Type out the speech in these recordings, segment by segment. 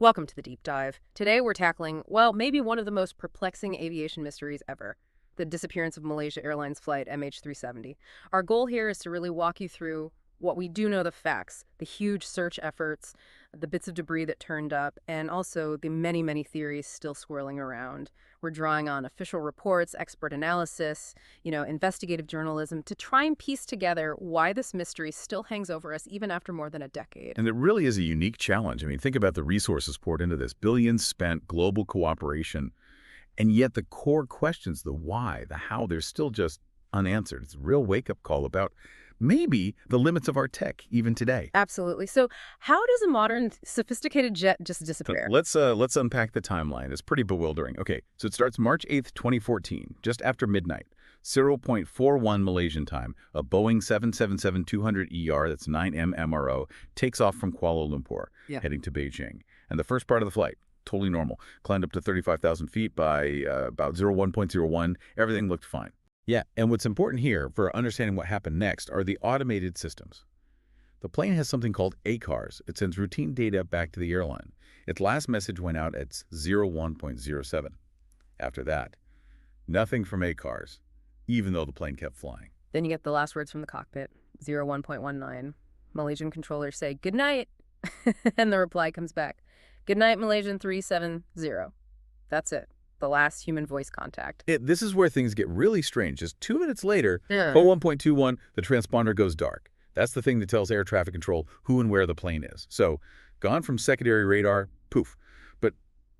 Welcome to the deep dive. Today we're tackling, well, maybe one of the most perplexing aviation mysteries ever, the disappearance of Malaysia Airlines Flight MH370. Our goal here is to really walk you through what we do know, the facts, the huge search efforts, the bits of debris that turned up, and also the many, many theories still swirling around. We're drawing on official reports, expert analysis, investigative journalism to try and piece together why this mystery still hangs over us even after more than a decade. And it really is a unique challenge. I mean, think about the resources poured into this. Billions spent, global cooperation, and yet the core questions, the why, the how, they're still just unanswered. It's a real wake-up call about maybe the limits of our tech even today. Absolutely. So how does a modern, sophisticated jet just So disappear? let's unpack the timeline. It's pretty bewildering. Okay, so it starts March 8th, 2014, just after midnight. 0.41 Malaysian time, a Boeing 777-200ER, that's 9M MRO, takes off from Kuala Lumpur, heading to Beijing. And the first part of the flight, totally normal, climbed up to 35,000 feet by about 1.01. Everything looked fine. Yeah, and what's important here for understanding what happened next are the automated systems. The plane has something called ACARS. It sends routine data back to the airline. Its last message went out at 01.07. After that, nothing from ACARS, even though the plane kept flying. Then you get the last words from the cockpit, 01.19. Malaysian controllers say, "Good night." And the reply comes back, "Good night, Malaysian 370. That's it. The last human voice contact. This is where things get really strange. Just 2 minutes later, Yeah. 01.21, the transponder goes dark. That's the thing that tells air traffic control who and where the plane is. So, gone from secondary radar, poof. But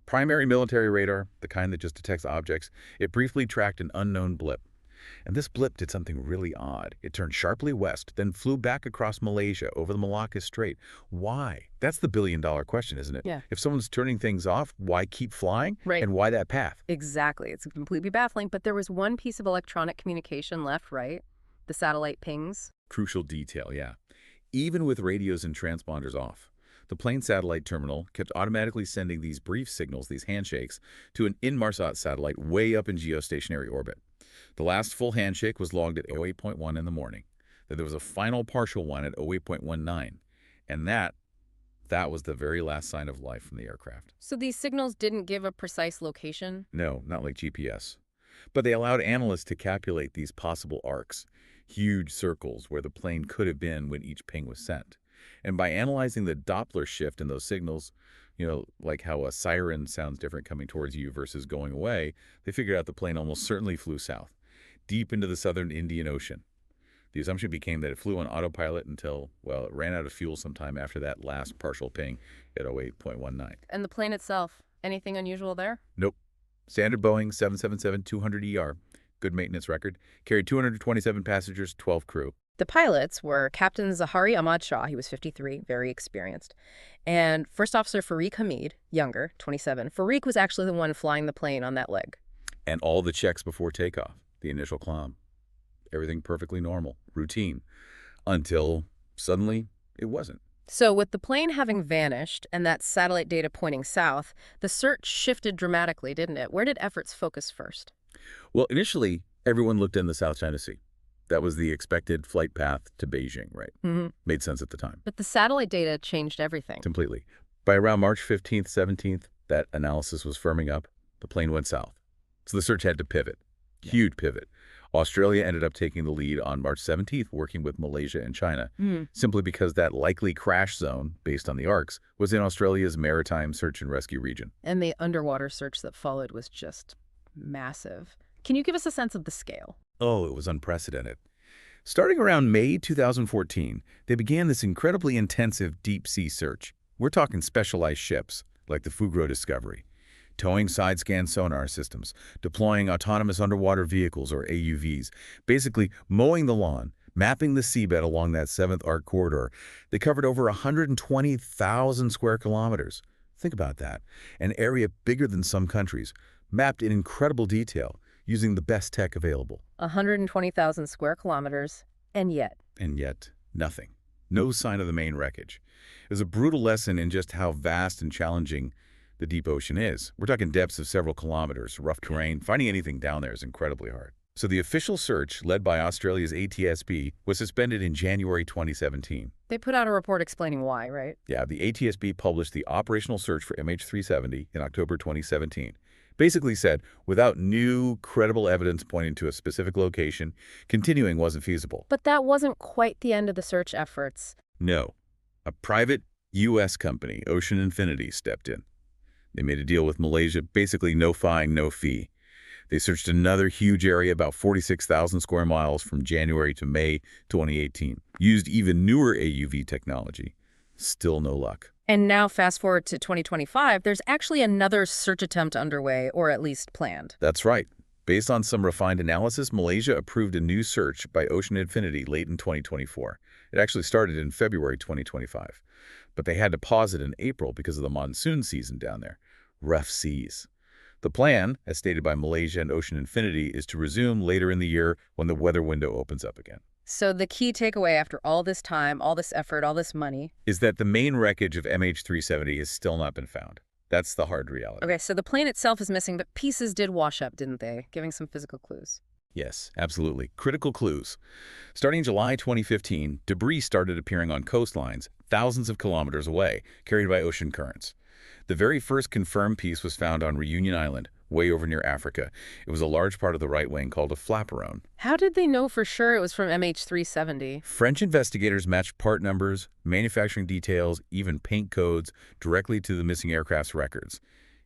primary military radar, the kind that just detects objects, it briefly tracked an unknown blip. And this blip did something really odd. It turned sharply west, then flew back across Malaysia over the Malacca Strait. Why? That's the billion-dollar question, isn't it? Yeah. If someone's turning things off, why keep flying? Right. And why that path? Exactly. It's completely baffling, but there was one piece of electronic communication left, right? The satellite pings. Crucial detail, yeah. Even with radios and transponders off, the plane satellite terminal kept automatically sending these brief signals, these handshakes, to an Inmarsat satellite way up in geostationary orbit. The last full handshake was logged at 08.1 in the morning. Then there was a final partial one at 08.19. And that was the very last sign of life from the aircraft. So these signals didn't give a precise location? No, not like GPS. But they allowed analysts to calculate these possible arcs, huge circles where the plane could have been when each ping was sent. And by analyzing the Doppler shift in those signals, like how a siren sounds different coming towards you versus going away, they figured out the plane almost certainly flew south, deep into the southern Indian Ocean. The assumption became that it flew on autopilot until, well, it ran out of fuel sometime after that last partial ping at 08.19. And the plane itself, anything unusual there? Nope. Standard Boeing 777-200ER, good maintenance record, carried 227 passengers, 12 crew. The pilots were Captain Zahari Ahmad Shah, he was 53, very experienced, and First Officer Farik Hamid, younger, 27. Farik was actually the one flying the plane on that leg. And all the checks before takeoff, the initial climb. Everything perfectly normal, routine, until suddenly it wasn't. So with the plane having vanished and that satellite data pointing south, the search shifted dramatically, didn't it? Where did efforts focus first? Well, initially, everyone looked in the South China Sea. That was the expected flight path to Beijing, right? Mm-hmm. Made sense at the time. But the satellite data changed everything. Completely. By around March 15th, 17th, that analysis was firming up. The plane went south. So the search had to pivot. Huge pivot. Australia ended up taking the lead on March 17th, working with Malaysia and China, simply because that likely crash zone, based on the arcs, was in Australia's maritime search and rescue region. And the underwater search that followed was just massive. Can you give us a sense of the scale? Oh, it was unprecedented. Starting around May 2014, they began this incredibly intensive deep-sea search. We're talking specialized ships, like the Fugro Discovery, towing side-scan sonar systems, deploying autonomous underwater vehicles, or AUVs, basically mowing the lawn, mapping the seabed along that 7th arc corridor. They covered over 120,000 square kilometers. Think about that. An area bigger than some countries, mapped in incredible detail, using the best tech available. 120,000 square kilometers, and yet. And yet, nothing. No sign of the main wreckage. It was a brutal lesson in just how vast and challenging the deep ocean is. We're talking depths of several kilometers, rough terrain. Finding anything down there is incredibly hard. So the official search, led by Australia's ATSB, was suspended in January 2017. They put out a report explaining why, right? Yeah, the ATSB published the operational search for MH370 in October 2017. Basically said, without new, credible evidence pointing to a specific location, continuing wasn't feasible. But that wasn't quite the end of the search efforts. No. A private U.S. company, Ocean Infinity, stepped in. They made a deal with Malaysia, basically no fine, no fee. They searched another huge area, about 46,000 square miles, from January to May 2018. Used even newer AUV technology. Still no luck. And now, fast forward to 2025, there's actually another search attempt underway, or at least planned. That's right. Based on some refined analysis, Malaysia approved a new search by Ocean Infinity late in 2024. It actually started in February 2025. But they had to pause it in April because of the monsoon season down there. Rough seas. The plan, as stated by Malaysia and Ocean Infinity, is to resume later in the year when the weather window opens up again. So the key takeaway after all this time, all this effort, all this money, is that the main wreckage of MH370 has still not been found. That's the hard reality. Okay, so the plane itself is missing, but pieces did wash up, didn't they? Giving some physical clues. Yes, absolutely. Critical clues. Starting July 2015, debris started appearing on coastlines thousands of kilometers away, carried by ocean currents. The very first confirmed piece was found on Reunion Island, way over near Africa. It was a large part of the right wing called a flaperon. How did they know for sure it was from MH370? French investigators matched part numbers, manufacturing details, even paint codes directly to the missing aircraft's records.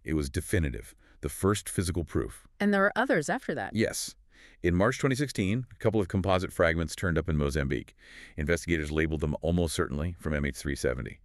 It was definitive, the first physical proof. And there were others after that? Yes. In March 2016, a couple of composite fragments turned up in Mozambique. Investigators labeled them almost certainly from MH370.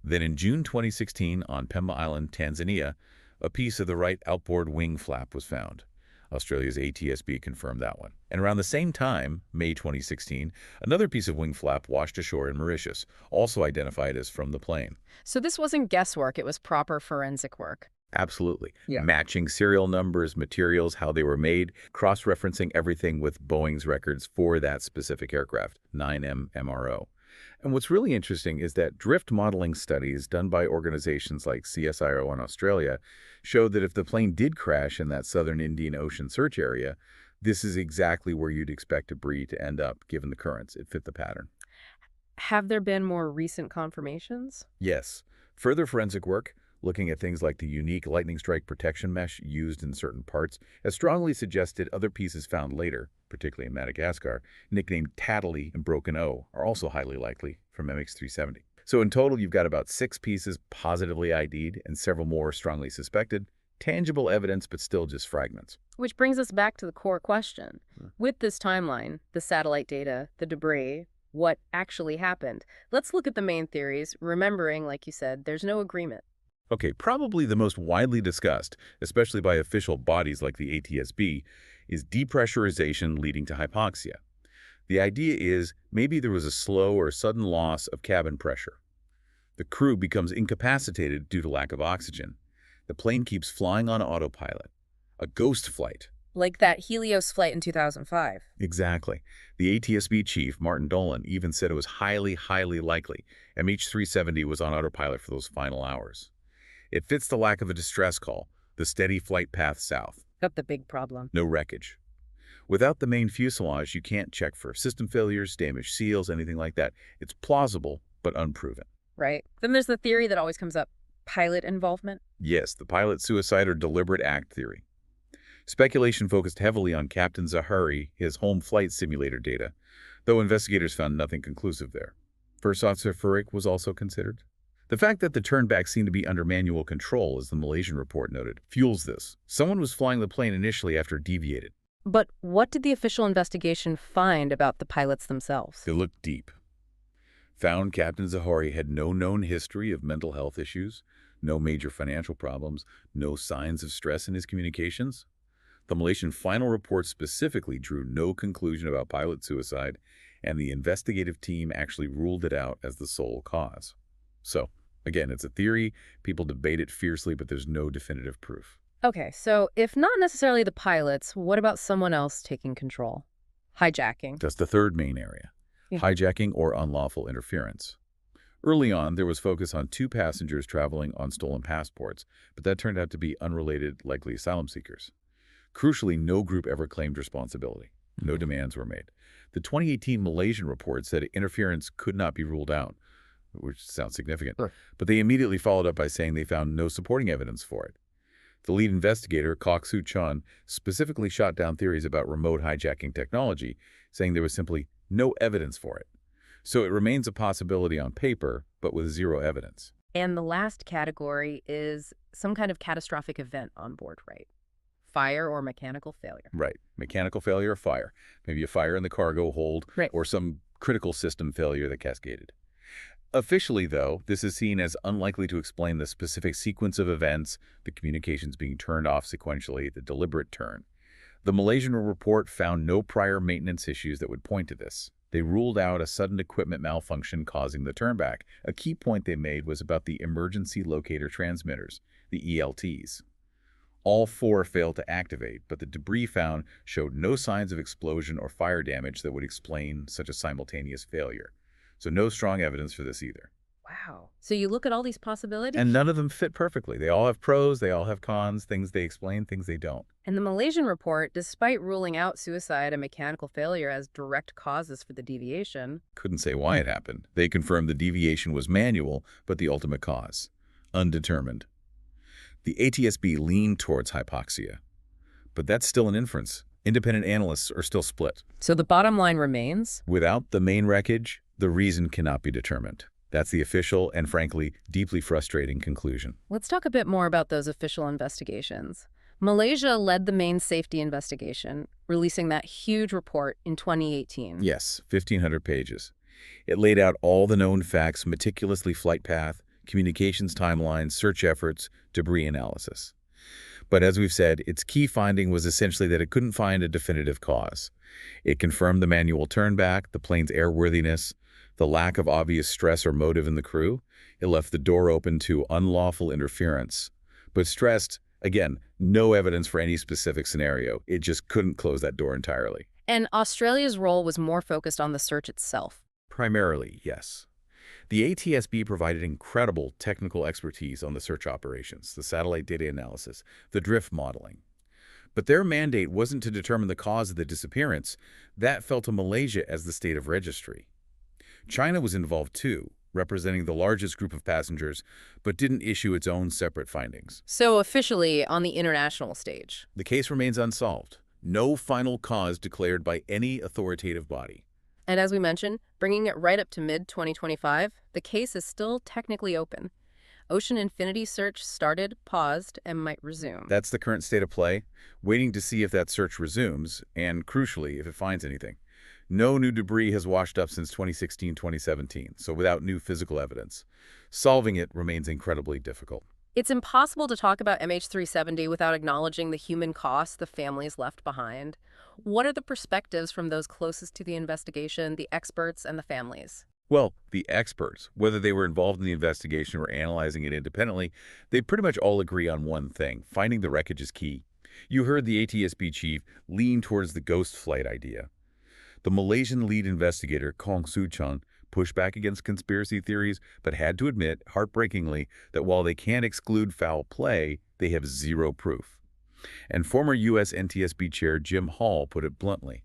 Then in June 2016, on Pemba Island, Tanzania, a piece of the right outboard wing flap was found. Australia's ATSB confirmed that one. And around the same time, May 2016, another piece of wing flap washed ashore in Mauritius, also identified as from the plane. So this wasn't guesswork, it was proper forensic work. Absolutely. Yeah. Matching serial numbers, materials, how they were made, cross-referencing everything with Boeing's records for that specific aircraft, 9M MRO. And what's really interesting is that drift modeling studies done by organizations like CSIRO in Australia showed that if the plane did crash in that southern Indian Ocean search area, this is exactly where you'd expect debris to end up, given the currents. It fit the pattern. Have there been more recent confirmations? Yes. Further forensic work, looking at things like the unique lightning strike protection mesh used in certain parts, has strongly suggested other pieces found later, particularly in Madagascar, nicknamed Tattly and Broken O, are also highly likely from MH370. So in total, you've got about 6 pieces positively ID'd and several more strongly suspected. Tangible evidence, but still just fragments. Which brings us back to the core question. With this timeline, the satellite data, the debris, what actually happened? Let's look at the main theories, remembering, like you said, there's no agreement. Okay, probably the most widely discussed, especially by official bodies like the ATSB, is depressurization leading to hypoxia. The idea is maybe there was a slow or sudden loss of cabin pressure. The crew becomes incapacitated due to lack of oxygen. The plane keeps flying on autopilot. A ghost flight. Like that Helios flight in 2005. Exactly. The ATSB chief, Martin Dolan, even said it was highly, highly likely MH370 was on autopilot for those final hours. It fits the lack of a distress call, the steady flight path south. That's the big problem. No wreckage. Without the main fuselage, you can't check for system failures, damaged seals, anything like that. It's plausible, but unproven. Right. Then there's the theory that always comes up, pilot involvement. Yes, the pilot suicide or deliberate act theory. Speculation focused heavily on Captain Zahari, his home flight simulator data, though investigators found nothing conclusive there. First Officer Farik was also considered. The fact that the turnback seemed to be under manual control, as the Malaysian report noted, fuels this. Someone was flying the plane initially after it deviated. But what did the official investigation find about the pilots themselves? They looked deep. Found Captain Zahari had no known history of mental health issues, no major financial problems, no signs of stress in his communications. The Malaysian final report specifically drew no conclusion about pilot suicide, and the investigative team actually ruled it out as the sole cause. So, again, it's a theory, people debate it fiercely, but there's no definitive proof. Okay, so if not necessarily the pilots, what about someone else taking control? Hijacking. That's the third main area. Yeah. Hijacking or unlawful interference. Early on, there was focus on 2 passengers traveling on stolen passports, but that turned out to be unrelated, likely asylum seekers. Crucially, no group ever claimed responsibility. No demands were made. The 2018 Malaysian report said interference could not be ruled out, which sounds significant. Sure. But they immediately followed up by saying they found no supporting evidence for it. The lead investigator, Kok Soo Chun, specifically shot down theories about remote hijacking technology, saying there was simply no evidence for it. So it remains a possibility on paper, but with zero evidence. And the last category is some kind of catastrophic event on board, right? Fire or mechanical failure. Right. Mechanical failure or fire. Maybe a fire in the cargo hold, Right. or some critical system failure that cascaded. Officially, though, this is seen as unlikely to explain the specific sequence of events, the communications being turned off sequentially, the deliberate turn. The Malaysian report found no prior maintenance issues that would point to this. They ruled out a sudden equipment malfunction causing the turnback. A key point they made was about the emergency locator transmitters, the ELTs. All 4 failed to activate, but the debris found showed no signs of explosion or fire damage that would explain such a simultaneous failure. So no strong evidence for this either. Wow. So you look at all these possibilities? And none of them fit perfectly. They all have pros, they all have cons, things they explain, things they don't. And the Malaysian report, despite ruling out suicide and mechanical failure as direct causes for the deviation, Couldn't say why it happened. They confirmed the deviation was manual, but the ultimate cause, undetermined. The ATSB leaned towards hypoxia. But that's still an inference. Independent analysts are still split. so the bottom line remains, Without the main wreckage, the reason cannot be determined. That's the official and, frankly, deeply frustrating conclusion. let's talk a bit more about those official investigations. Malaysia led the main safety investigation, releasing that huge report in 2018. Yes, 1,500 pages. It laid out all the known facts, meticulously flight path, communications timelines, search efforts, debris analysis. But as we've said, its key finding was essentially that it couldn't find a definitive cause. It confirmed the manual turnback, the plane's airworthiness, the lack of obvious stress or motive in the crew. It left the door open to unlawful interference, but stressed, again, no evidence for any specific scenario. It just couldn't close that door entirely. And Australia's role was more focused on the search itself. Primarily, yes. The ATSB provided incredible technical expertise on the search operations, the satellite data analysis, the drift modeling. But their mandate wasn't to determine the cause of the disappearance. That fell to Malaysia as the state of registry. China was involved too, representing the largest group of passengers, but didn't issue its own separate findings. So officially on the international stage. The case remains unsolved. No final cause declared by any authoritative body. And as we mentioned, bringing it right up to mid-2025, the case is still technically open. Ocean Infinity search started, paused, and might resume. That's the current state of play, waiting to see if that search resumes, and crucially, if it finds anything. No new debris has washed up since 2016-2017, so without new physical evidence. Solving it remains incredibly difficult. It's impossible to talk about MH370 without acknowledging the human cost the families left behind. What are the perspectives from those closest to the investigation, the experts, and the families? Well, the experts, whether they were involved in the investigation or analyzing it independently, they pretty much all agree on one thing: finding the wreckage is key. You heard the ATSB chief lean towards the ghost flight idea. The Malaysian lead investigator, Kok Soo Chun, pushed back against conspiracy theories, but had to admit, heartbreakingly, that while they can't exclude foul play, they have zero proof. And former U.S. NTSB chair Jim Hall put it bluntly: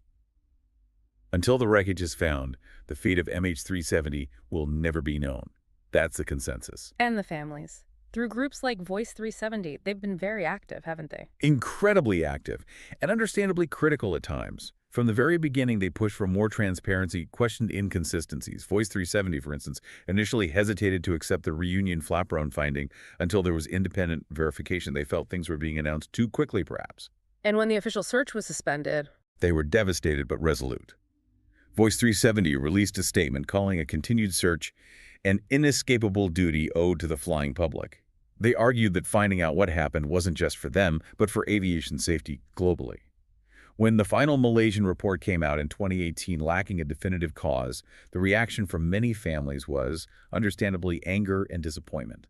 until the wreckage is found, the fate of MH370 will never be known. That's the consensus. And the families. Through groups like Voice 370, they've been very active, haven't they? Incredibly active, and understandably critical at times. From the very beginning, they pushed for more transparency, questioned inconsistencies. Voice 370, for instance, initially hesitated to accept the reunion flaperon finding until there was independent verification. They felt things were being announced too quickly, perhaps. And when the official search was suspended, They were devastated but resolute. Voice 370 released a statement calling a continued search an inescapable duty owed to the flying public. They argued that finding out what happened wasn't just for them, but for aviation safety globally. When the final Malaysian report came out in 2018 lacking a definitive cause, the reaction from many families was, understandably, anger and disappointment.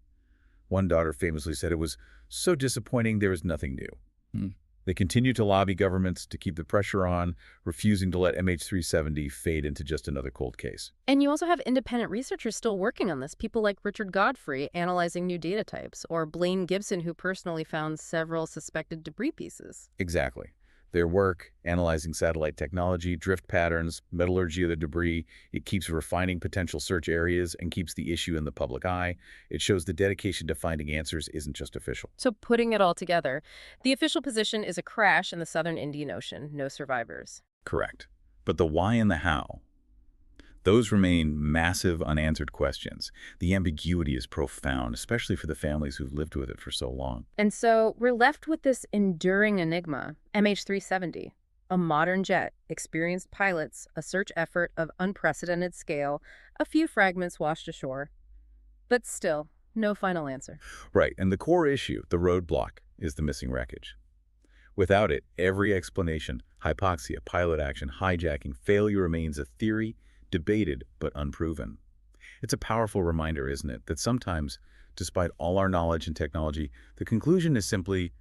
One daughter famously said it was so disappointing there was nothing new. They continue to lobby governments to keep the pressure on, refusing to let MH370 fade into just another cold case. And you also have independent researchers still working on this, people like Richard Godfrey analyzing new data types, or Blaine Gibson, who personally found several suspected debris pieces. Exactly. Their work, analyzing satellite technology, drift patterns, metallurgy of the debris, it keeps refining potential search areas and keeps the issue in the public eye. It shows the dedication to finding answers isn't just official. So putting it all together, the official position is a crash in the southern Indian Ocean, no survivors. Correct. But the why and the how, those remain massive unanswered questions. The ambiguity is profound, especially for the families who've lived with it for so long. And so we're left with this enduring enigma, MH370, a modern jet, experienced pilots, a search effort of unprecedented scale, a few fragments washed ashore. But still, no final answer. Right, and the core issue, the roadblock, is the missing wreckage. Without it, every explanation, hypoxia, pilot action, hijacking, failure remains a theory, debated but unproven. It's a powerful reminder, isn't it, that sometimes, despite all our knowledge and technology, the conclusion is simply,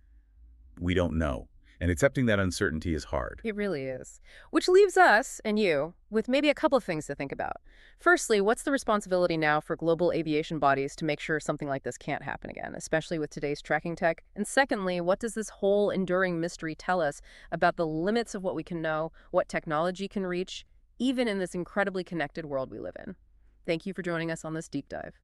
we don't know. And accepting that uncertainty is hard. It really is. Which leaves us, and you, with maybe a couple of things to think about. Firstly, what's the responsibility now for global aviation bodies to make sure something like this can't happen again, especially with today's tracking tech? And secondly, what does this whole enduring mystery tell us about the limits of what we can know, what technology can reach, even in this incredibly connected world we live in? Thank you for joining us on this deep dive.